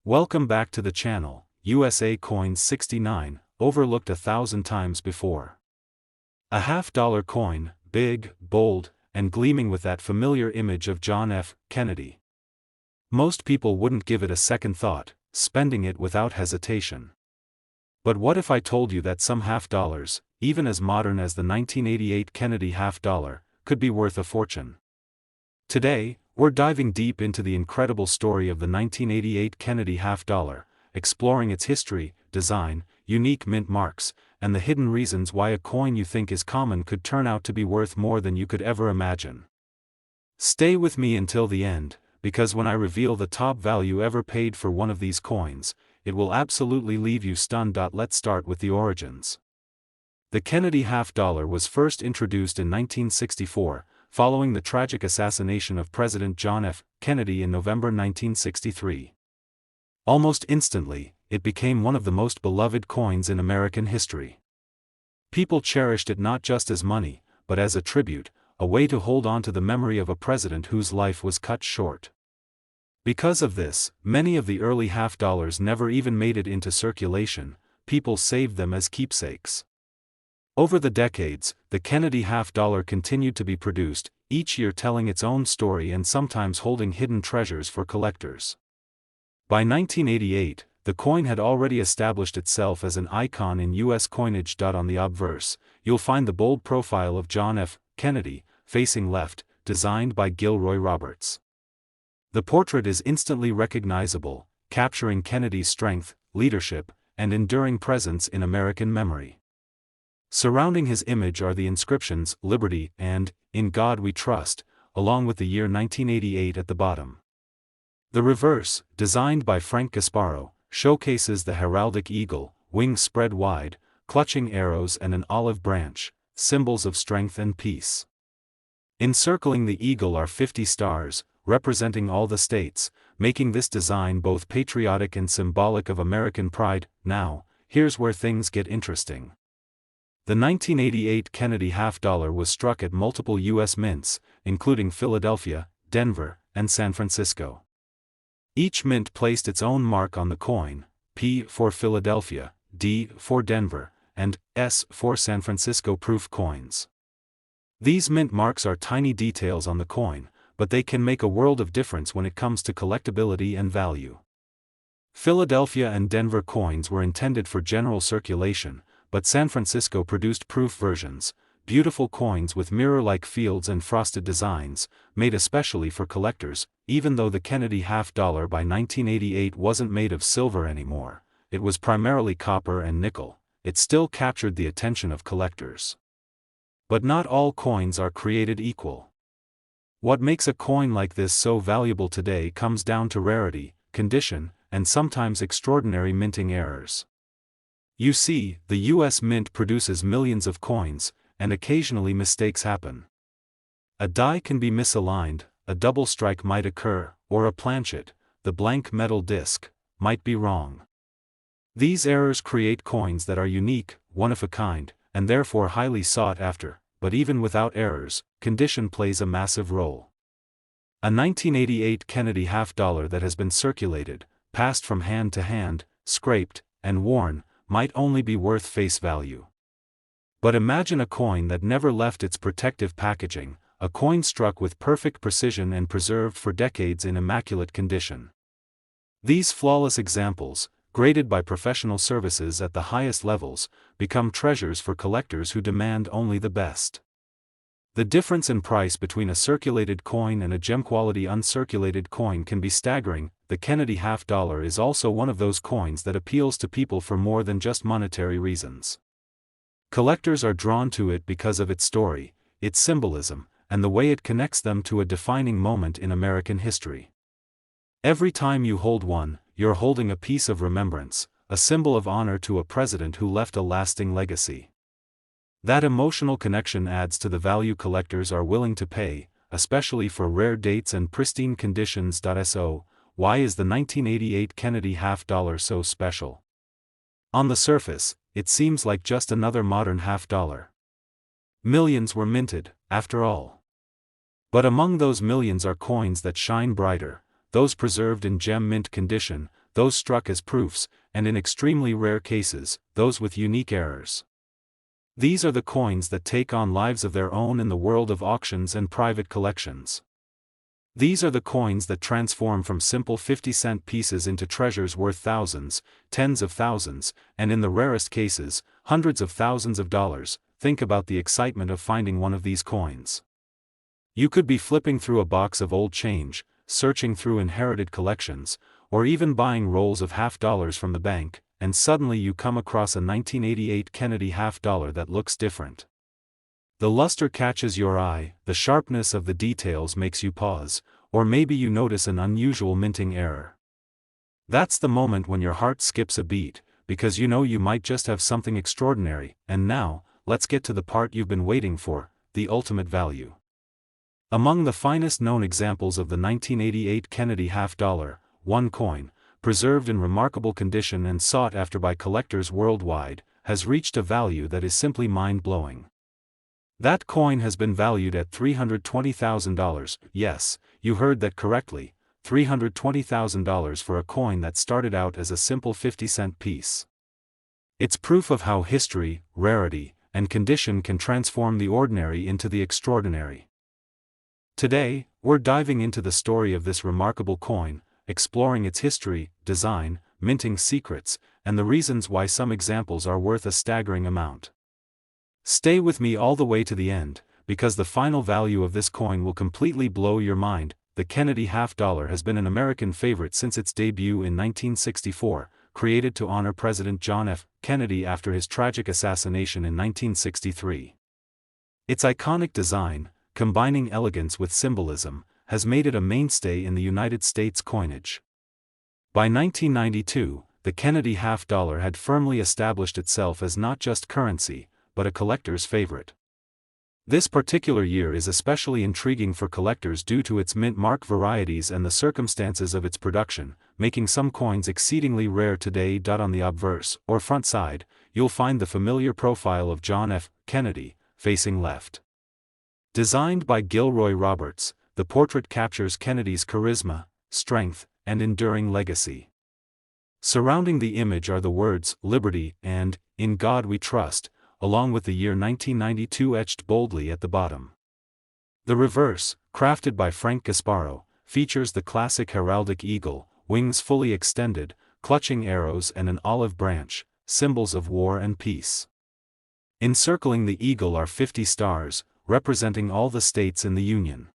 Welcome back to the channel. USA Coins 69, overlooked 1,000 times before. A half-dollar coin, big, bold, and gleaming with that familiar image of John F. Kennedy. Most people wouldn't give it a second thought, spending it without hesitation. But what if I told you that some half-dollars, even as modern as the 1988 Kennedy half-dollar, could be worth a fortune? Today, we're diving deep into the incredible story of the 1988 Kennedy half-dollar, exploring its history, design, unique mint marks, and the hidden reasons why a coin you think is common could turn out to be worth more than you could ever imagine. Stay with me until the end, because when I reveal the top value ever paid for one of these coins, it will absolutely leave you stunned. Let's start with the origins. The Kennedy half-dollar was first introduced in 1964, following the tragic assassination of President John F. Kennedy in November 1963. Almost instantly, it became one of the most beloved coins in American history. People cherished it not just as money, but as a tribute, a way to hold on to the memory of a president whose life was cut short. Because of this, many of the early half-dollars never even made it into circulation. People saved them as keepsakes. Over the decades, the Kennedy half-dollar continued to be produced, each year telling its own story and sometimes holding hidden treasures for collectors. By 1988, the coin had already established itself as an icon in U.S. coinage. On the obverse, you'll find the bold profile of John F. Kennedy, facing left, designed by Gilroy Roberts. The portrait is instantly recognizable, capturing Kennedy's strength, leadership, and enduring presence in American memory. Surrounding his image are the inscriptions "Liberty" and "In God We Trust," along with the year 1988 at the bottom. The reverse, designed by Frank Gasparro, showcases the heraldic eagle, wings spread wide, clutching arrows and an olive branch, symbols of strength and peace. Encircling the eagle are 50 stars, representing all the states, making this design both patriotic and symbolic of American pride. Now, here's where things get interesting. The 1988 Kennedy half-dollar was struck at multiple U.S. mints, including Philadelphia, Denver, and San Francisco. Each mint placed its own mark on the coin, P for Philadelphia, D for Denver, and S for San Francisco proof coins. These mint marks are tiny details on the coin, but they can make a world of difference when it comes to collectability and value. Philadelphia and Denver coins were intended for general circulation, but San Francisco produced proof versions, beautiful coins with mirror-like fields and frosted designs, made especially for collectors. Even though the Kennedy half-dollar by 1988 wasn't made of silver anymore, it was primarily copper and nickel, it still captured the attention of collectors. But not all coins are created equal. What makes a coin like this so valuable today comes down to rarity, condition, and sometimes extraordinary minting errors. You see, the U.S. Mint produces millions of coins, and occasionally mistakes happen. A die can be misaligned, a double strike might occur, or a planchet, the blank metal disc, might be wrong. These errors create coins that are unique, one of a kind, and therefore highly sought after, but even without errors, condition plays a massive role. A 1988 Kennedy half-dollar that has been circulated, passed from hand to hand, scraped, and worn, might only be worth face value. But imagine a coin that never left its protective packaging, a coin struck with perfect precision and preserved for decades in immaculate condition. These flawless examples, graded by professional services at the highest levels, become treasures for collectors who demand only the best. The difference in price between a circulated coin and a gem-quality uncirculated coin can be staggering. The Kennedy half-dollar is also one of those coins that appeals to people for more than just monetary reasons. Collectors are drawn to it because of its story, its symbolism, and the way it connects them to a defining moment in American history. Every time you hold one, you're holding a piece of remembrance, a symbol of honor to a president who left a lasting legacy. That emotional connection adds to the value collectors are willing to pay, especially for rare dates and pristine conditions. So, why is the 1988 Kennedy half-dollar so special? On the surface, it seems like just another modern half-dollar. Millions were minted, after all. But among those millions are coins that shine brighter, those preserved in gem mint condition, those struck as proofs, and in extremely rare cases, those with unique errors. These are the coins that take on lives of their own in the world of auctions and private collections. These are the coins that transform from simple 50-cent pieces into treasures worth thousands, tens of thousands, and in the rarest cases, hundreds of thousands of dollars. Think about the excitement of finding one of these coins. You could be flipping through a box of old change, searching through inherited collections, or even buying rolls of $50 from the bank, and suddenly you come across a 1988 Kennedy $50 that looks different. The luster catches your eye, the sharpness of the details makes you pause, or maybe you notice an unusual minting error. That's the moment when your heart skips a beat, because you know you might just have something extraordinary. And now, let's get to the part you've been waiting for, the ultimate value. Among the finest known examples of the 1988 Kennedy $50, one coin, preserved in remarkable condition and sought after by collectors worldwide, has reached a value that is simply mind-blowing. That coin has been valued at $320,000, yes, you heard that correctly, $320,000 for a coin that started out as a simple 50-cent piece. It's proof of how history, rarity, and condition can transform the ordinary into the extraordinary. Today, we're diving into the story of this remarkable coin, exploring its history, design, minting secrets, and the reasons why some examples are worth a staggering amount. Stay with me all the way to the end, because the final value of this coin will completely blow your mind. The Kennedy $50 has been an American favorite since its debut in 1964, created to honor President John F. Kennedy after his tragic assassination in 1963. Its iconic design, combining elegance with symbolism, has made it a mainstay in the United States coinage. By 1992, the Kennedy $50 had firmly established itself as not just currency, but a collector's favorite. This particular year is especially intriguing for collectors due to its mint mark varieties and the circumstances of its production, making some coins exceedingly rare today. On the obverse, or front side, you'll find the familiar profile of John F. Kennedy, facing left. Designed by Gilroy Roberts, the portrait captures Kennedy's charisma, strength, and enduring legacy. Surrounding the image are the words, "Liberty," and, "In God We Trust," along with the year 1992 etched boldly at the bottom. The reverse, crafted by Frank Gasparo, features the classic heraldic eagle, wings fully extended, clutching arrows and an olive branch, symbols of war and peace. Encircling the eagle are 50 stars, representing all the states in the Union.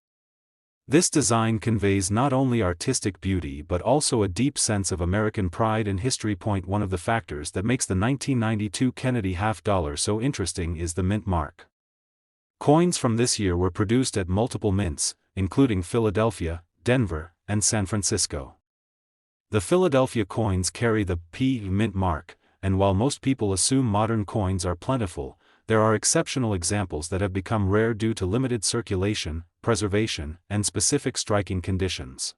This design conveys not only artistic beauty but also a deep sense of American pride and history. One of the factors that makes the 1992 Kennedy $50 so interesting is the mint mark. Coins from this year were produced at multiple mints, including Philadelphia, Denver, and San Francisco. The Philadelphia coins carry the P mint mark, and while most people assume modern coins are plentiful, there are exceptional examples that have become rare due to limited circulation, preservation, and specific striking conditions.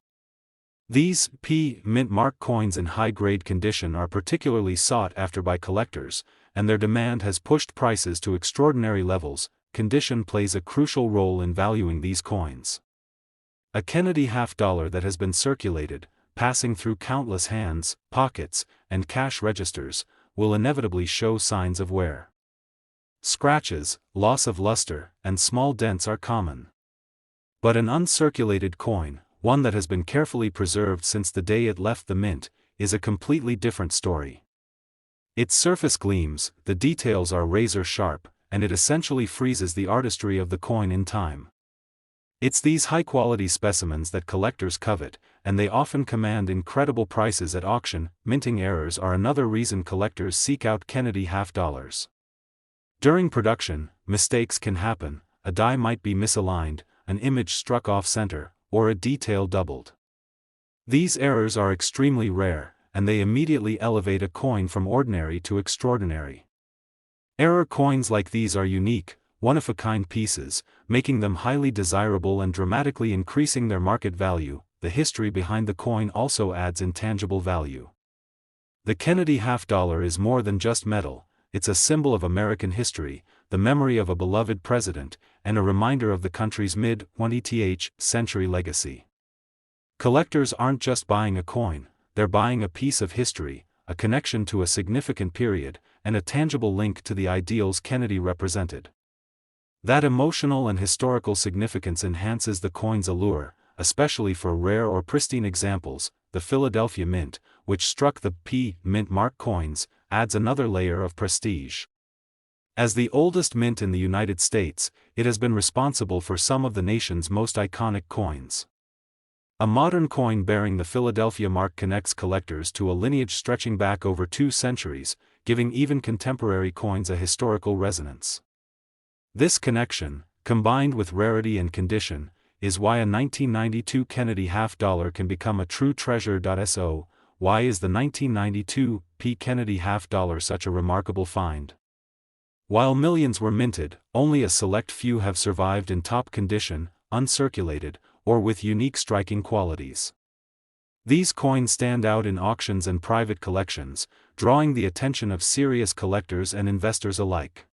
These P mint mark coins in high-grade condition are particularly sought after by collectors, and their demand has pushed prices to extraordinary levels. Condition plays a crucial role in valuing these coins. A Kennedy $50 that has been circulated, passing through countless hands, pockets, and cash registers, will inevitably show signs of wear. Scratches, loss of luster, and small dents are common. But an uncirculated coin, one that has been carefully preserved since the day it left the mint, is a completely different story. Its surface gleams, the details are razor sharp, and it essentially freezes the artistry of the coin in time. It's these high-quality specimens that collectors covet, and they often command incredible prices at auction. Minting errors are another reason collectors seek out Kennedy $50. During production, mistakes can happen. A die might be misaligned, an image struck off-center, or a detail doubled. These errors are extremely rare, and they immediately elevate a coin from ordinary to extraordinary. Error coins like these are unique, one-of-a-kind pieces, making them highly desirable and dramatically increasing their market value. The history behind the coin also adds intangible value. The Kennedy $50 is more than just metal. It's a symbol of American history, the memory of a beloved president, and a reminder of the country's mid-20th century legacy. Collectors aren't just buying a coin, they're buying a piece of history, a connection to a significant period, and a tangible link to the ideals Kennedy represented. That emotional and historical significance enhances the coin's allure, especially for rare or pristine examples. The Philadelphia Mint, which struck the P Mint mark coins, adds another layer of prestige. As the oldest mint in the United States, it has been responsible for some of the nation's most iconic coins. A modern coin bearing the Philadelphia mark connects collectors to a lineage stretching back over 2 centuries, giving even contemporary coins a historical resonance. This connection, combined with rarity and condition, is why a 1992 Kennedy half-dollar can become a true treasure. So, why is the 1992 P Kennedy half-dollar such a remarkable find? While millions were minted, only a select few have survived in top condition, uncirculated, or with unique striking qualities. These coins stand out in auctions and private collections, drawing the attention of serious collectors and investors alike.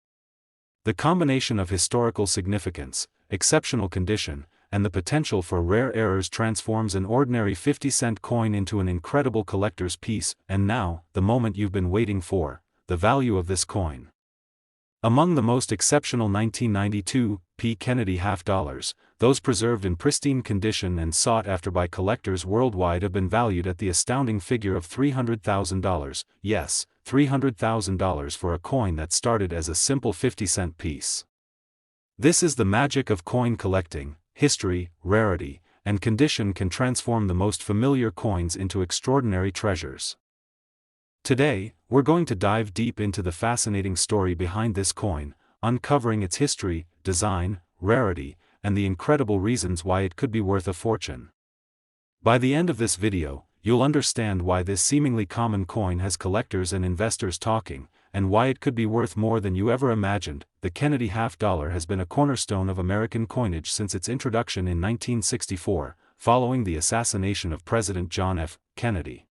The combination of historical significance, exceptional condition, and the potential for rare errors transforms an ordinary 50-cent coin into an incredible collector's piece. And now, the moment you've been waiting for: the value of this coin. Among the most exceptional 1992 P Kennedy half-dollars, those preserved in pristine condition and sought after by collectors worldwide have been valued at the astounding figure of $300,000. Yes, $300,000 for a coin that started as a simple 50-cent piece. This is the magic of coin collecting. History, rarity, and condition can transform the most familiar coins into extraordinary treasures. Today, we're going to dive deep into the fascinating story behind this coin, uncovering its history, design, rarity, and the incredible reasons why it could be worth a fortune. By the end of this video, you'll understand why this seemingly common coin has collectors and investors talking, and why it could be worth more than you ever imagined. The Kennedy half-dollar has been a cornerstone of American coinage since its introduction in 1964, following the assassination of President John F. Kennedy.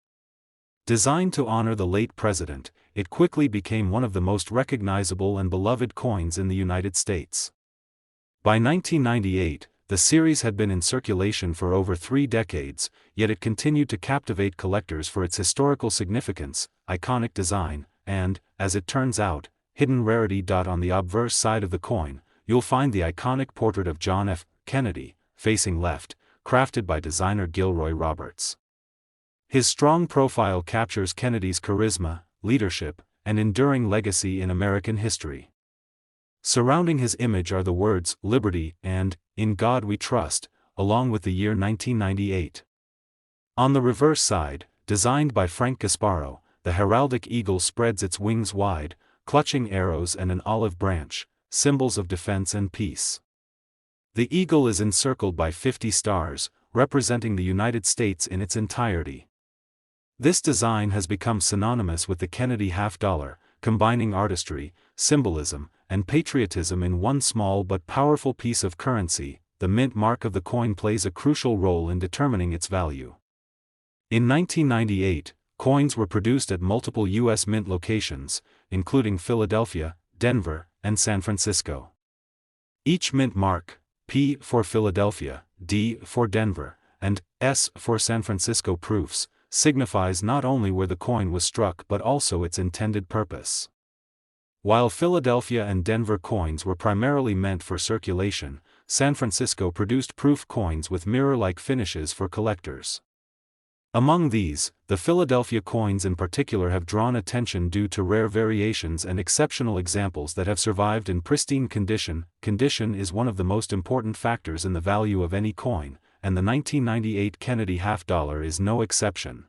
Designed to honor the late president, it quickly became one of the most recognizable and beloved coins in the United States. By 1998, the series had been in circulation for over 3 decades, yet it continued to captivate collectors for its historical significance, iconic design, and, as it turns out, hidden rarity. On the obverse side of the coin, you'll find the iconic portrait of John F. Kennedy, facing left, crafted by designer Gilroy Roberts. His strong profile captures Kennedy's charisma, leadership, and enduring legacy in American history. Surrounding his image are the words "Liberty" and "In God We Trust," along with the year 1998. On the reverse side, designed by Frank Gasparo, the heraldic eagle spreads its wings wide, clutching arrows and an olive branch, symbols of defense and peace. The eagle is encircled by 50 stars, representing the United States in its entirety. This design has become synonymous with the Kennedy half-dollar, combining artistry, symbolism, and patriotism in one small but powerful piece of currency. The mint mark of the coin plays a crucial role in determining its value. In 1998, coins were produced at multiple U.S. mint locations, including Philadelphia, Denver, and San Francisco. Each mint mark, P for Philadelphia, D for Denver, and S for San Francisco proofs, signifies not only where the coin was struck but also its intended purpose. While Philadelphia and Denver coins were primarily meant for circulation, San Francisco produced proof coins with mirror-like finishes for collectors. Among these, the Philadelphia coins in particular have drawn attention due to rare variations and exceptional examples that have survived in pristine condition. Condition is one of the most important factors in the value of any coin, and the 1998 Kennedy half-dollar is no exception.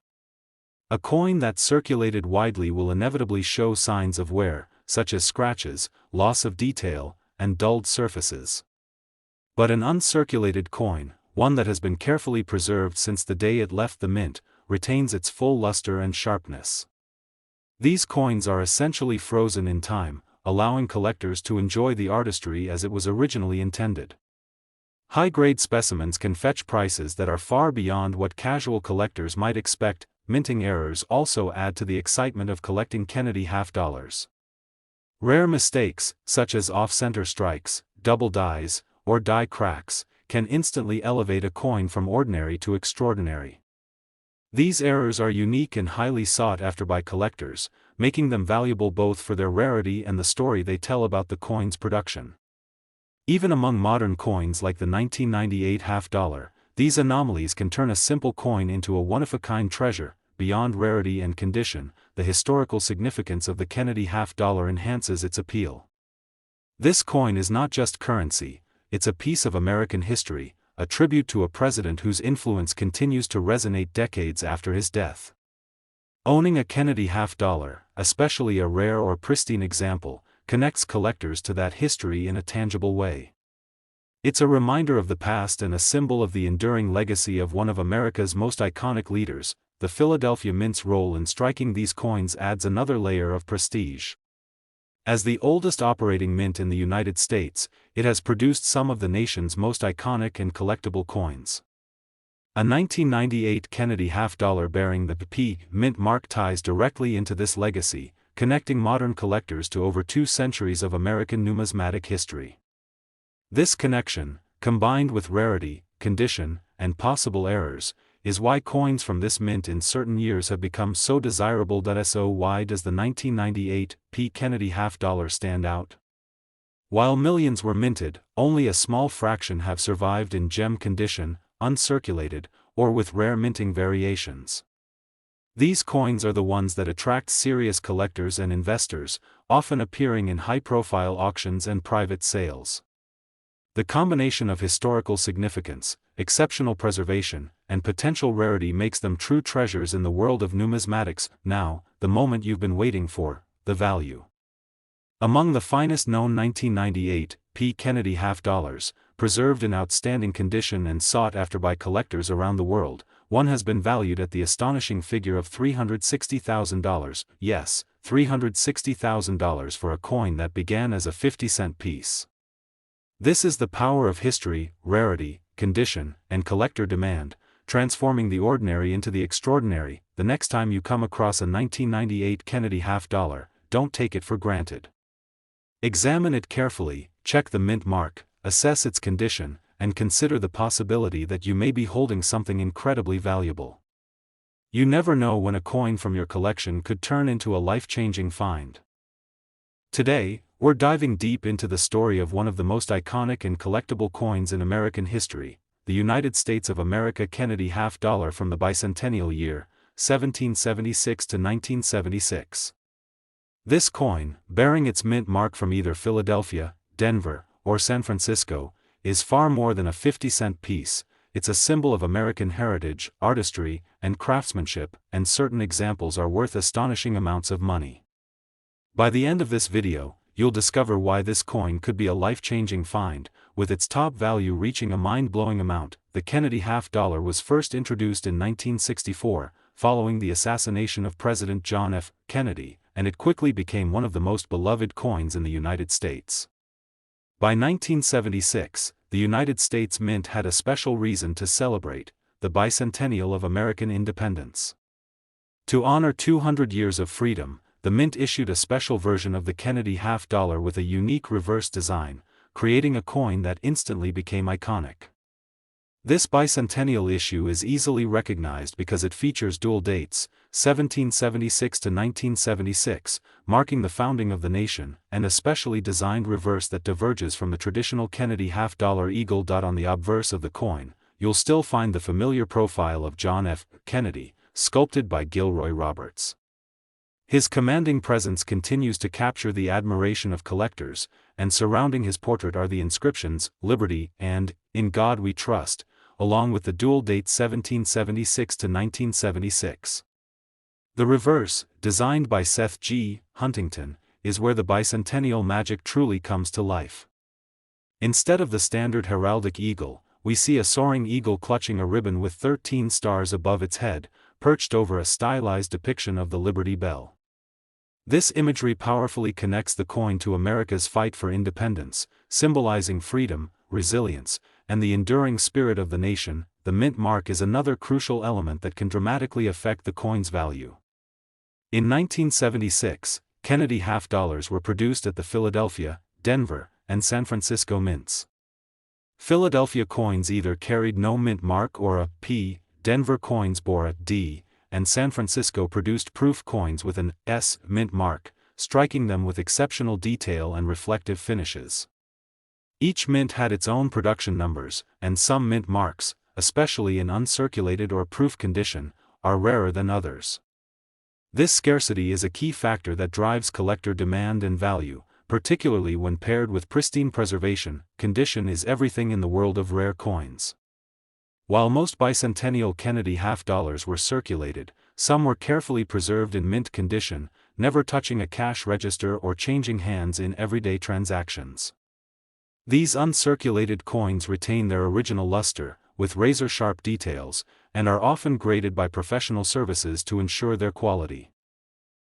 A coin that circulated widely will inevitably show signs of wear, such as scratches, loss of detail, and dulled surfaces. But an uncirculated coin, one that has been carefully preserved since the day it left the mint, retains its full luster and sharpness. These coins are essentially frozen in time, allowing collectors to enjoy the artistry as it was originally intended. High-grade specimens can fetch prices that are far beyond what casual collectors might expect. Minting errors also add to the excitement of collecting Kennedy half-dollars. Rare mistakes, such as off-center strikes, double dies, or die cracks, can instantly elevate a coin from ordinary to extraordinary. These errors are unique and highly sought after by collectors, making them valuable both for their rarity and the story they tell about the coin's production. Even among modern coins like the 1998 half-dollar, these anomalies can turn a simple coin into a one-of-a-kind treasure. Beyond rarity and condition, the historical significance of the Kennedy half-dollar enhances its appeal. This coin is not just currency, it's a piece of American history, a tribute to a president whose influence continues to resonate decades after his death. Owning a Kennedy half-dollar, especially a rare or pristine example, connects collectors to that history in a tangible way. It's a reminder of the past and a symbol of the enduring legacy of one of America's most iconic leaders. The Philadelphia Mint's role in striking these coins adds another layer of prestige. As the oldest operating mint in the United States, it has produced some of the nation's most iconic and collectible coins. A 1998 Kennedy half-dollar bearing the P Mint mark ties directly into this legacy, connecting modern collectors to over 2 centuries of American numismatic history. This connection, combined with rarity, condition, and possible errors, is why coins from this mint in certain years have become so desirable. So why does the 1998 P Kennedy half-dollar stand out? While millions were minted, only a small fraction have survived in gem condition, uncirculated, or with rare minting variations. These coins are the ones that attract serious collectors and investors, often appearing in high-profile auctions and private sales. The combination of historical significance, exceptional preservation, and potential rarity makes them true treasures in the world of numismatics. Now, the moment you've been waiting for, the value. Among the finest known 1998 P Kennedy half-dollars, preserved in outstanding condition and sought after by collectors around the world, one has been valued at the astonishing figure of $360,000. Yes, $360,000 for a coin that began as a 50-cent piece. This is the power of history, rarity, condition, and collector demand, transforming the ordinary into the extraordinary. The next time you come across a 1998 Kennedy half-dollar, don't take it for granted. Examine it carefully, check the mint mark, assess its condition, and consider the possibility that you may be holding something incredibly valuable. You never know when a coin from your collection could turn into a life-changing find. Today, we're diving deep into the story of one of the most iconic and collectible coins in American history, the United States of America Kennedy half-dollar from the bicentennial year, 1776 to 1976. This coin, bearing its mint mark from either Philadelphia, Denver, or San Francisco, is far more than a 50-cent piece. It's a symbol of American heritage, artistry, and craftsmanship, and certain examples are worth astonishing amounts of money. By the end of this video, you'll discover why this coin could be a life-changing find, with its top value reaching a mind-blowing amount. The Kennedy half-dollar was first introduced in 1964, following the assassination of President John F. Kennedy, and it quickly became one of the most beloved coins in the United States. By 1976, the United States Mint had a special reason to celebrate, the bicentennial of American independence. To honor 200 years of freedom, the Mint issued a special version of the Kennedy half-dollar with a unique reverse design, creating a coin that instantly became iconic. This bicentennial issue is easily recognized because it features dual dates, 1776 to 1976, marking the founding of the nation, and a specially designed reverse that diverges from the traditional Kennedy half-dollar eagle. On the obverse of the coin, you'll still find the familiar profile of John F. Kennedy, sculpted by Gilroy Roberts. His commanding presence continues to capture the admiration of collectors, and surrounding his portrait are the inscriptions, "Liberty" and "In God We Trust," along with the dual date 1776 to 1976. The reverse, designed by Seth G. Huntington, is where the bicentennial magic truly comes to life. Instead of the standard heraldic eagle, we see a soaring eagle clutching a ribbon with 13 stars above its head, perched over a stylized depiction of the Liberty Bell. This imagery powerfully connects the coin to America's fight for independence, symbolizing freedom, resilience, and the enduring spirit of the nation. The mint mark is another crucial element that can dramatically affect the coin's value. In 1976, Kennedy half-dollars were produced at the Philadelphia, Denver, and San Francisco mints. Philadelphia coins either carried no mint mark or a P. Denver coins bore a D, and San Francisco produced proof coins with an S mint mark, striking them with exceptional detail and reflective finishes. Each mint had its own production numbers, and some mint marks, especially in uncirculated or proof condition, are rarer than others. This scarcity is a key factor that drives collector demand and value, particularly when paired with pristine preservation. Condition is everything in the world of rare coins. While most bicentennial Kennedy half-dollars were circulated, some were carefully preserved in mint condition, never touching a cash register or changing hands in everyday transactions. These uncirculated coins retain their original luster, with razor-sharp details, and are often graded by professional services to ensure their quality.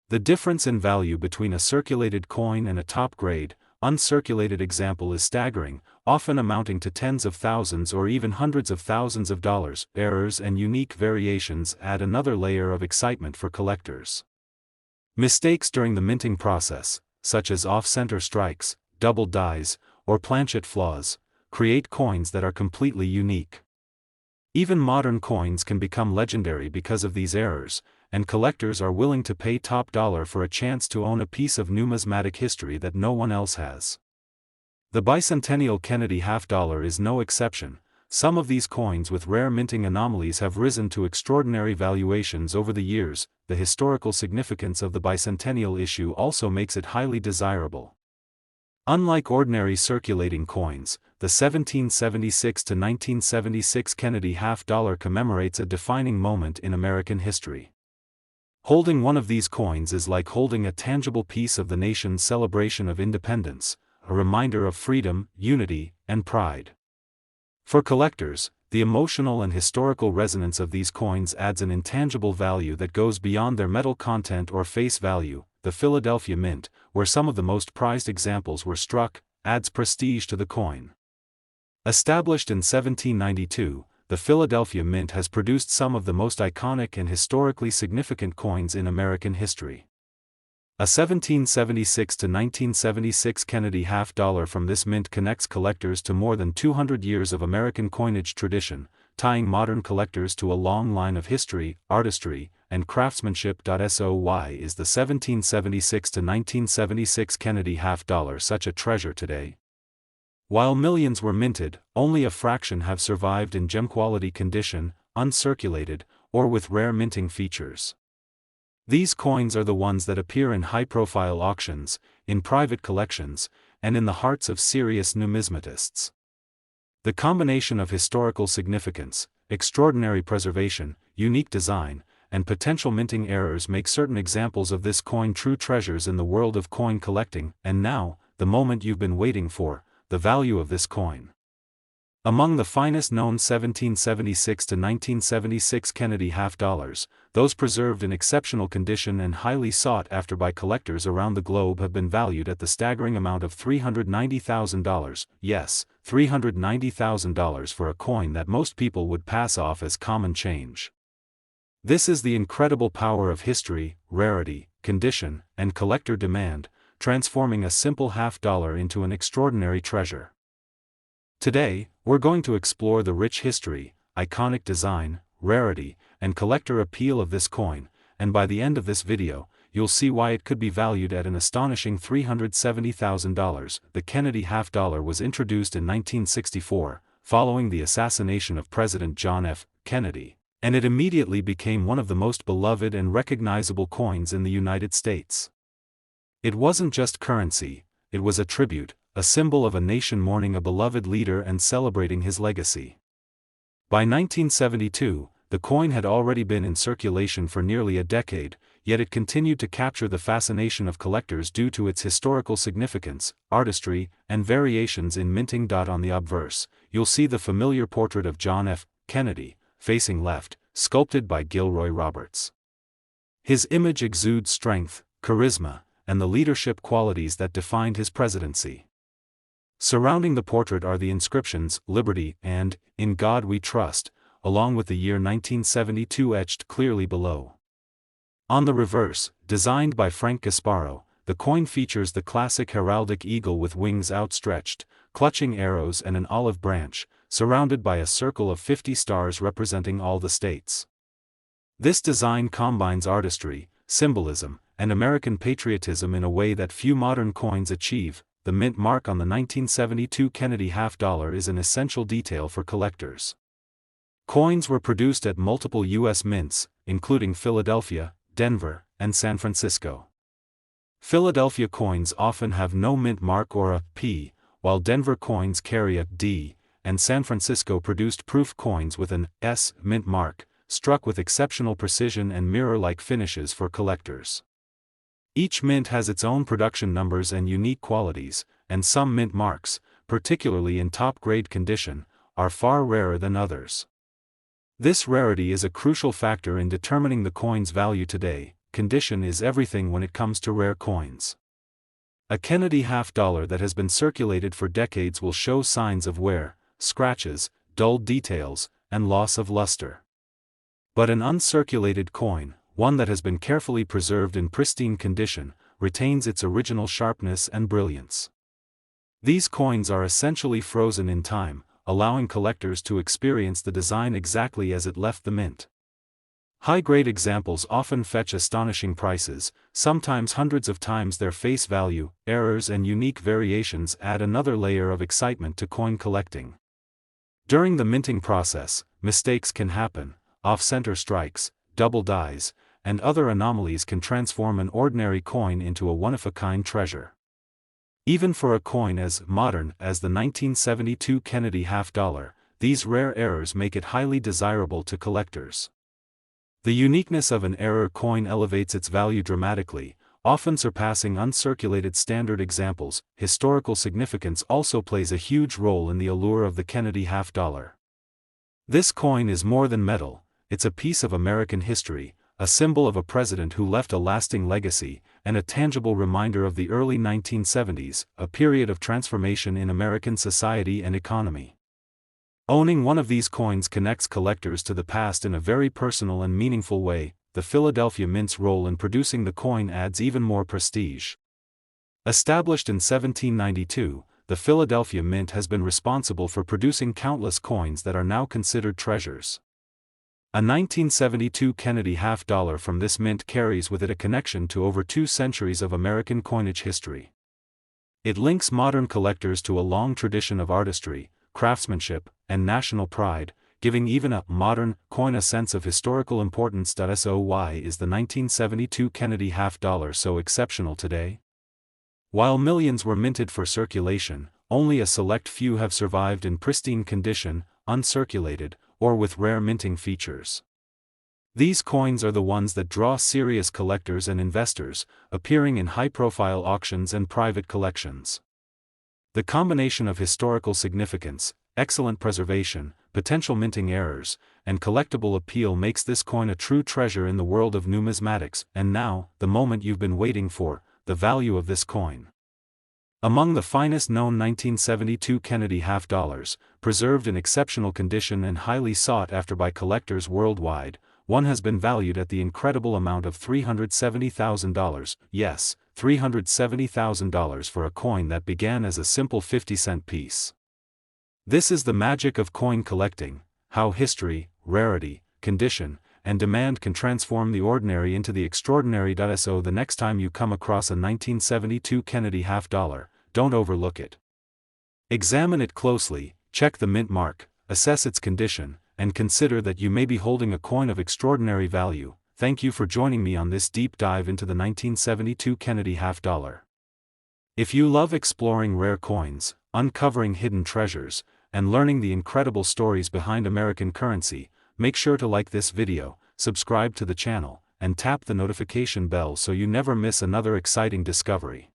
The difference in value between a circulated coin and a top-grade, uncirculated example is staggering, often amounting to tens of thousands or even hundreds of thousands of dollars. Errors and unique variations add another layer of excitement for collectors. Mistakes during the minting process, such as off-center strikes, double dies, or planchet flaws, create coins that are completely unique. Even modern coins can become legendary because of these errors, and collectors are willing to pay top dollar for a chance to own a piece of numismatic history that no one else has. The bicentennial Kennedy half-dollar is no exception. Some of these coins with rare minting anomalies have risen to extraordinary valuations over the years. The historical significance of the bicentennial issue also makes it highly desirable. Unlike ordinary circulating coins, the 1776 to 1976 Kennedy half-dollar commemorates a defining moment in American history. Holding one of these coins is like holding a tangible piece of the nation's celebration of independence, a reminder of freedom, unity, and pride. For collectors, the emotional and historical resonance of these coins adds an intangible value that goes beyond their metal content or face value. The Philadelphia Mint, where some of the most prized examples were struck, adds prestige to the coin. Established in 1792, the Philadelphia Mint has produced some of the most iconic and historically significant coins in American history. A 1776 to 1976 Kennedy half-dollar from this mint connects collectors to more than 200 years of American coinage tradition, tying modern collectors to a long line of history, artistry, and craftsmanship. So why is the 1776 to 1976 Kennedy half-dollar such a treasure today? While millions were minted, only a fraction have survived in gem-quality condition, uncirculated, or with rare minting features. These coins are the ones that appear in high-profile auctions, in private collections, and in the hearts of serious numismatists. The combination of historical significance, extraordinary preservation, unique design, and potential minting errors make certain examples of this coin true treasures in the world of coin collecting. And now, the moment you've been waiting for, the value of this coin. Among the finest known 1776 to 1976 Kennedy half-dollars, those preserved in exceptional condition and highly sought after by collectors around the globe have been valued at the staggering amount of $390,000. Yes, $390,000 for a coin that most people would pass off as common change. This is the incredible power of history, rarity, condition, and collector demand, transforming a simple half-dollar into an extraordinary treasure. Today, we're going to explore the rich history, iconic design, rarity, and collector appeal of this coin, and by the end of this video, you'll see why it could be valued at an astonishing $370,000. The Kennedy half-dollar was introduced in 1964, following the assassination of President John F. Kennedy, and it immediately became one of the most beloved and recognizable coins in the United States. It wasn't just currency, it was a tribute, a symbol of a nation mourning a beloved leader and celebrating his legacy. By 1972, the coin had already been in circulation for nearly a decade, yet it continued to capture the fascination of collectors due to its historical significance, artistry, and variations in minting. On the obverse, you'll see the familiar portrait of John F. Kennedy, facing left, sculpted by Gilroy Roberts. His image exudes strength, charisma, and the leadership qualities that defined his presidency. Surrounding the portrait are the inscriptions, "Liberty" and "In God We Trust," along with the year 1972 etched clearly below. On the reverse, designed by Frank Gasparo, the coin features the classic heraldic eagle with wings outstretched, clutching arrows and an olive branch, surrounded by a circle of 50 stars representing all the states. This design combines artistry, symbolism, and American patriotism in a way that few modern coins achieve. The mint mark on the 1972 Kennedy half-dollar is an essential detail for collectors. Coins were produced at multiple U.S. mints, including Philadelphia, Denver, and San Francisco. Philadelphia coins often have no mint mark or a P, while Denver coins carry a D, and San Francisco produced proof coins with an S mint mark, struck with exceptional precision and mirror-like finishes for collectors. Each mint has its own production numbers and unique qualities, and some mint marks, particularly in top-grade condition, are far rarer than others. This rarity is a crucial factor in determining the coin's value today. Condition is everything when it comes to rare coins. A Kennedy half-dollar that has been circulated for decades will show signs of wear, scratches, dulled details, and loss of luster. But an uncirculated coin, one that has been carefully preserved in pristine condition, retains its original sharpness and brilliance. These coins are essentially frozen in time, allowing collectors to experience the design exactly as it left the mint. High-grade examples often fetch astonishing prices, sometimes hundreds of times their face value. Errors and unique variations add another layer of excitement to coin collecting. During the minting process, mistakes can happen. Off-center strikes, double dies, and other anomalies can transform an ordinary coin into a one-of-a-kind treasure. Even for a coin as modern as the 1972 Kennedy half-dollar, these rare errors make it highly desirable to collectors. The uniqueness of an error coin elevates its value dramatically, often surpassing uncirculated standard examples. Historical significance also plays a huge role in the allure of the Kennedy half-dollar. This coin is more than metal, it's a piece of American history, a symbol of a president who left a lasting legacy, and a tangible reminder of the early 1970s, a period of transformation in American society and economy. Owning one of these coins connects collectors to the past in a very personal and meaningful way. The Philadelphia Mint's role in producing the coin adds even more prestige. Established in 1792, the Philadelphia Mint has been responsible for producing countless coins that are now considered treasures. A 1972 Kennedy half-dollar from this mint carries with it a connection to over 2 centuries of American coinage history. It links modern collectors to a long tradition of artistry, craftsmanship, and national pride, giving even a modern coin a sense of historical importance. So why is the 1972 Kennedy half-dollar so exceptional today? While millions were minted for circulation, only a select few have survived in pristine condition, uncirculated, or with rare minting features. These coins are the ones that draw serious collectors and investors, appearing in high-profile auctions and private collections. The combination of historical significance, excellent preservation, potential minting errors, and collectible appeal makes this coin a true treasure in the world of numismatics. And now, the moment you've been waiting for, the value of this coin. Among the finest known 1972 Kennedy half-dollars, preserved in exceptional condition and highly sought after by collectors worldwide, one has been valued at the incredible amount of $370,000, yes, $370,000 for a coin that began as a simple 50-cent piece. This is the magic of coin collecting, how history, rarity, condition, and demand can transform the ordinary into the extraordinary. So the next time you come across a 1972 Kennedy half-dollar, don't overlook it. Examine it closely, check the mint mark, assess its condition, and consider that you may be holding a coin of extraordinary value. Thank you for joining me on this deep dive into the 1972 Kennedy half-dollar. If you love exploring rare coins, uncovering hidden treasures, and learning the incredible stories behind American currency, make sure to like this video, subscribe to the channel, and tap the notification bell so you never miss another exciting discovery.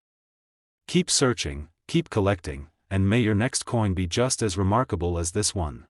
Keep searching, keep collecting, and may your next coin be just as remarkable as this one.